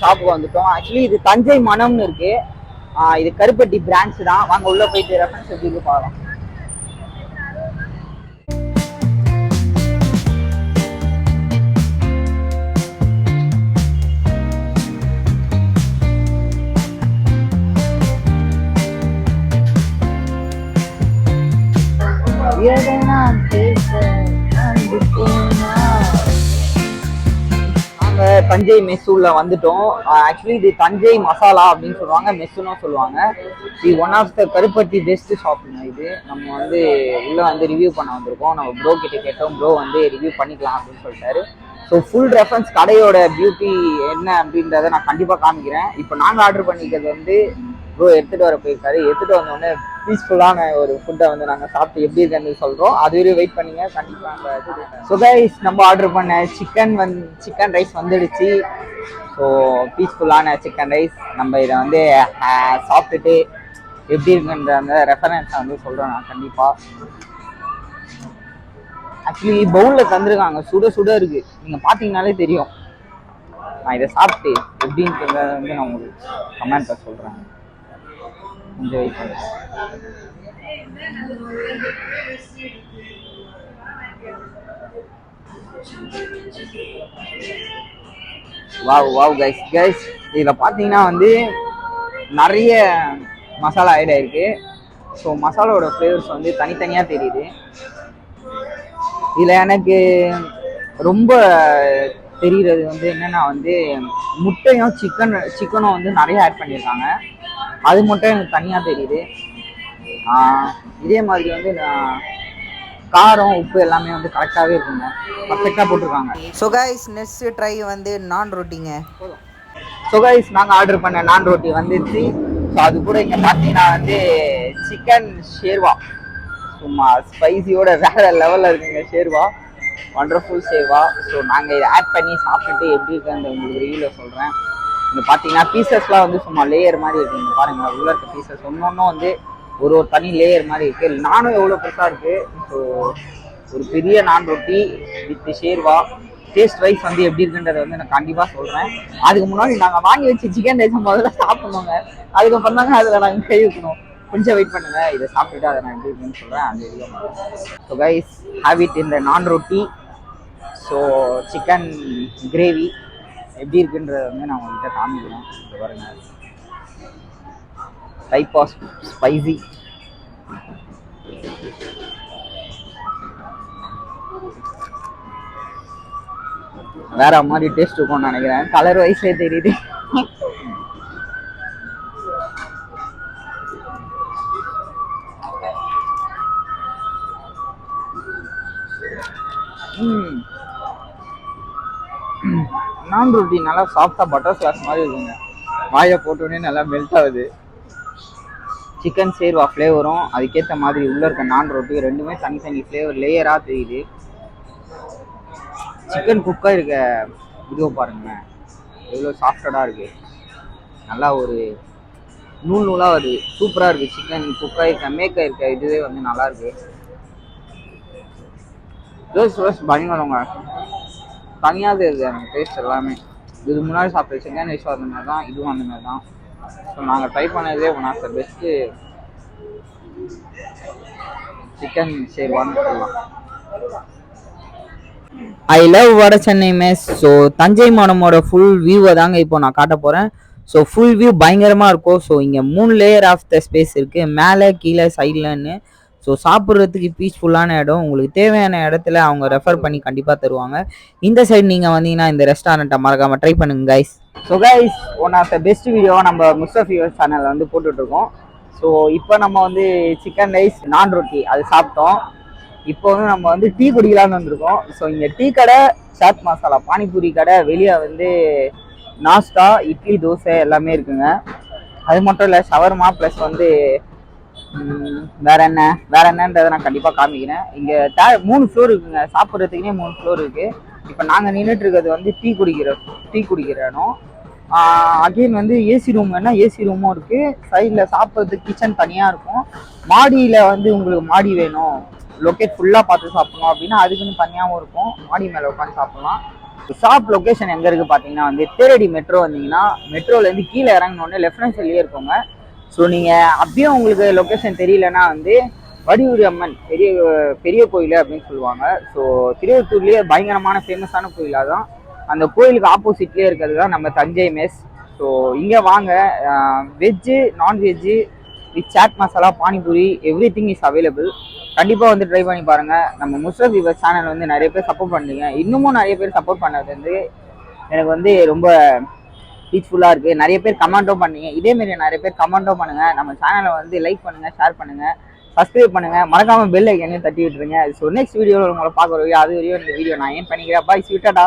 ஷாப்புக்கு வந்துட்டோம். ஆக்சுவலி இது தஞ்சை மனம்னு இருக்கு. இது கருப்பட்டி பிரான்ச் தான். வாங்க உள்ள போயிட்டு ரெஃபரன்ஸ் எப்படி இருக்கு பார்க்கலாம். தஞ்சை மெஸ்ஸுள்ள வந்துட்டோம். ஆக்சுவலி இது தஞ்சை மசாலா அப்படின்னு சொல்லுவாங்க, மெஸ்ஸுன்னு சொல்லுவாங்க. இது ஒன் ஆஃப் த கருப்பட்டி பெஸ்ட் ஷாப்புங்க. இது நம்ம வந்து உள்ள வந்து ரிவ்யூ பண்ண வந்திருக்கோம். நம்ம ப்ரோ கிட்ட கேட்டோம், ப்ரோ வந்து ரிவ்யூ பண்ணிக்கலாம் அப்படின்னு சொல்லிட்டாரு. ஸோ ஃபுல் ரெஃபரன்ஸ் கடையோட பியூட்டி என்ன அப்படின்றத நான் கண்டிப்பாக காமிக்கிறேன். இப்போ நாங்கள் ஆர்டர் பண்ணிக்கிறது வந்து ப்ரோ எடுத்துகிட்டு வர போயிருக்காரு. எடுத்துகிட்டு வந்தோடனே பீஸ்ஃபுல்லான ஒரு ஃபுட்டை வந்து நாங்கள் சாப்பிட்டு எப்படி இருக்குன்னு சொல்கிறோம். அது வரையும் வெயிட் பண்ணிங்க, கண்டிப்பாக. ஸோ கைஸ், நம்ம ஆர்டர் பண்ண சிக்கன் ரைஸ் வந்துடுச்சு. ஸோ பீஸ்ஃபுல்லான சிக்கன் ரைஸ். நம்ம இதை வந்து சாப்பிட்டுட்டு எப்படி இருக்குன்ற அந்த ரெஃபரன்ஸை வந்து சொல்கிறோம் நான் கண்டிப்பாக. ஆக்சுவலி பவுலில் தந்துருக்காங்க, சுட சுட இருக்குது. நீங்கள் பார்த்தீங்கன்னாலே தெரியும். நான் இதை சாப்பிட்டு எப்படின்றத வந்து நான் உங்களுக்கு கமெண்ட்டில் சொல்கிறேன். கொஞ்சம் வெயிட் பண்ணுறேன். வாவ் கைஸ் இதில் பார்த்தீங்கன்னா வந்து நிறைய மசாலா ஆட் ஆயிருக்கு. ஸோ மசாலாவோட ஃப்ளேவர்ஸ் வந்து தனித்தனியாக தெரியுது. இதில் எனக்கு ரொம்ப தெரிகிறது வந்து என்னென்னா வந்து முட்டையும் சிக்கனும் வந்து நிறைய ஆட் பண்ணியிருக்காங்க. அது மட்டும் எனக்கு தனியாக தெரியுது. இதே மாதிரி வந்து காரம் உப்பு எல்லாமே வந்து கரெக்டாகவே இருக்குங்க, பர்ஃபெக்டாக போட்டிருக்காங்க. ஸோ கைஸ், நெக்ஸ்ட் ட்ரை வந்து நான் ரொட்டிங்க. ஸோ கைஸ், நாங்கள் ஆர்டர் பண்ண நான் ரொட்டி வந்துச்சு. ஸோ அது கூட இங்கே பார்த்தீங்கன்னா வந்து சிக்கன் ஷேர்வா, சும்மா ஸ்பைசியோட வேற லெவலில் இருக்குங்க. ஷேர்வா வண்டர்ஃபுல் ஷேர்வா. ஸோ நாங்கள் இதை ஆட் பண்ணி சாப்பிட்டுட்டு எப்படி இருக்குன்னு உங்களுக்கு ரிவ்யூவில் சொல்கிறேன். இங்கே பார்த்தீங்கன்னா பீசஸ்லாம் வந்து சும்மா லேயர் மாதிரி இருக்குங்க. பாருங்கள், உள்ள இருக்க பீசஸ் ஒன்றும் வந்து ஒரு தனி லேயர் மாதிரி இருக்குது. நானும் எவ்வளோ பெருசாக இருக்குது. ஸோ ஒரு பெரிய நான் ரொட்டி வித் ஷேர்வா. டேஸ்ட் வைஸ் வந்து எப்படி இருக்குன்றதை வந்து நான் கண்டிப்பாக சொல்கிறேன். அதுக்கு முன்னாடி நாங்கள் வாங்கி வச்சு சிக்கன் ரைஸ் முதல்ல சாப்பிடணுங்க. அதுக்கப்புறம் தாங்க அதில் நாங்கள் கை வைக்கணும். கொஞ்சம் வெயிட் பண்ணுங்க, இதை சாப்பிட்டுட்டு அதை நான் எப்படி இருக்குன்னு சொல்கிறேன். அந்த video. So guys, have it இந்த நான் ரொட்டி. ஸோ சிக்கன் கிரேவி எப்படி இருக்குன்றத வந்து நான் உங்கள்கிட்ட காமிக்கிறேன். பாருங்க, டைப் ஆஃப் ஸ்பைசி. வேற மாதிரி டேஸ்ட் இருக்கும்னு நினைக்கிறேன். கலர் வைஸே தெரியுது. நான் ரொட்டி நல்லா சாஃப்டா பட்டர் ஸ்லாஸ் மாதிரி இருக்குங்க. வாயை போட்டோடனே நல்லா மெல்ட் ஆகுது. சிக்கன் ஷேர்வா ஃப்ளேவரும் அதுக்கேற்ற மாதிரி உள்ள இருக்க நான் ரொட்டி ரெண்டுமே தனித்தனி ஃப்ளேவர் லேயராக தெரியுது. சிக்கன் குக்காக இருக்க இதுவை பாருங்களேன், எவ்வளோ சாஃப்டடாக இருக்குது. நல்லா ஒரு நூலாக வருது. சூப்பராக இருக்குது. சிக்கன் குக்காக இருக்க மேக்காக இருக்க இதுவே வந்து நல்லாயிருக்கு. ரோஸ் பயங்கரங்க, தனியாக இருக்குது எனக்கு டேஸ்ட் எல்லாமே. இது முன்னாடி சாப்பிட்ட சிக்கன் ரைஸ் அந்த மாதிரி தான், இதுவும் அந்த மாதிரி தான். ஸோ நாங்கள் ட்ரை பண்ணதே one of the best chicken ஷேர்வான்னு சொல்லலாம். I love Vada Chennai mess. So Thanjai மனமோட ஃபுல் வியூவை தாங்க இப்போ நான் காட்ட போகிறேன். ஸோ ஃபுல் வியூ பயங்கரமாக இருக்கும். ஸோ இங்கே 3 லேயர் ஆஃப் த ஸ்பேஸ் இருக்குது, மேலே கீழே சைட்லன்னு. ஸோ சாப்பிட்றதுக்கு பீஸ்ஃபுல்லான இடம். உங்களுக்கு தேவையான இடத்துல அவங்க ரெஃபர் பண்ணி கண்டிப்பாக தருவாங்க. இந்த சைடு நீங்கள் வந்தீங்கன்னா இந்த ரெஸ்டாரண்ட்டை மறக்காமல் ட்ரை பண்ணுங்க guys. So guys, one of the best வீடியோவை நம்ம முஸ்தஃபியூஸ் சேனலில் வந்து போட்டுட்ருக்கோம். ஸோ இப்போ நம்ம வந்து சிக்கன் ரைஸ் நான் ரொட்டி அது சாப்பிட்டோம். இப்போ வந்து நம்ம வந்து டீ குடிக்கலான்னு வந்திருக்கோம். ஸோ இங்கே டீ கடை, சாட் மசாலா பானிபூரி கடை, வெளியே வந்து நாஸ்டா, இட்லி, தோசை எல்லாமே இருக்குங்க. அது மட்டும் இல்லை, ஷவர்மா ப்ளஸ் வந்து வேற என்னன்றதை நான் கண்டிப்பாக காமிக்கிறேன். இங்கே 3 ஃப்ளோர் இருக்குங்க. சாப்பிட்றதுக்குன்னே 3 ஃப்ளோர் இருக்குது. இப்போ நாங்கள் நின்றுட்டு இருக்கிறது வந்து டீ குடிக்கிற இடம். அகெயின் வந்து ஏசி ரூம் வேணா ஏசி ரூமும் இருக்குது. சைடில் சாப்பிட்றதுக்கு கிச்சன் தனியாக இருக்கும். மாடியில் வந்து உங்களுக்கு மாடி வேணும், லொக்கேட் ஃபுல்லாக பார்த்து சாப்பிடணும் அப்படின்னா அதுக்குன்னு தனியாகவும் இருக்கும். மாடி மேலே உட்காந்து சாப்பிட்லாம். ஷாப் லொக்கேஷன் எங்கே இருக்குது பார்த்தீங்கன்னா வந்து தேரடி மெட்ரோ வந்தீங்கன்னா மெட்ரோலேருந்து கீழே இறங்கினோடனே லெஃப்ட் ஹேண்ட் சைட்லேயே இருக்கோங்க. ஸோ நீங்கள் அப்படியே உங்களுக்கு லொக்கேஷன் தெரியலன்னா வந்து வடிவுரி அம்மன் பெரிய பெரிய கோயில் அப்படின்னு சொல்லுவாங்க. ஸோ திருவத்தூர்லேயே பயங்கரமான ஃபேமஸான கோயிலாக தான் அந்த கோயிலுக்கு ஆப்போசிட்லேயே இருக்கிறது தான் நம்ம தஞ்சை மெஸ். ஸோ இங்கே வாங்க, veg nonveg with chaat masala panipuri everything is available. கண்டிப்பாக வந்து ட்ரை பண்ணி பாருங்கள். நம்ம முஸ்ரப் விவர் சேனல் வந்து நிறைய பேர் சப்போர்ட் பண்ணுறீங்க, இன்னமும் நிறைய பேர் சப்போர்ட் பண்ணது வந்து எனக்கு வந்து ரொம்ப பீஸ்ஃபுல்லாக இருக்குது. நிறைய பேர் கமெண்ட்டும் பண்ணீங்க, இதேமாரி நிறைய பேர் கமெண்ட்டும் பண்ணுங்கள். நம்ம சேனலை வந்து லைக் பண்ணுங்கள், ஷேர் பண்ணுங்கள், சப்ஸ்கிரைப் பண்ணுங்கள், மறக்காமல் பெல் ஐக்கனையும் தட்டி விட்டுருங்க. ஸோ நெக்ஸ்ட் வீடியோவில் உங்களை பார்க்க வருவீங்க. அது வரையும் இந்த வீடியோ நான் ஏன் பண்ணிக்கிறேன். பாய், ஸ்வீட்டாடா.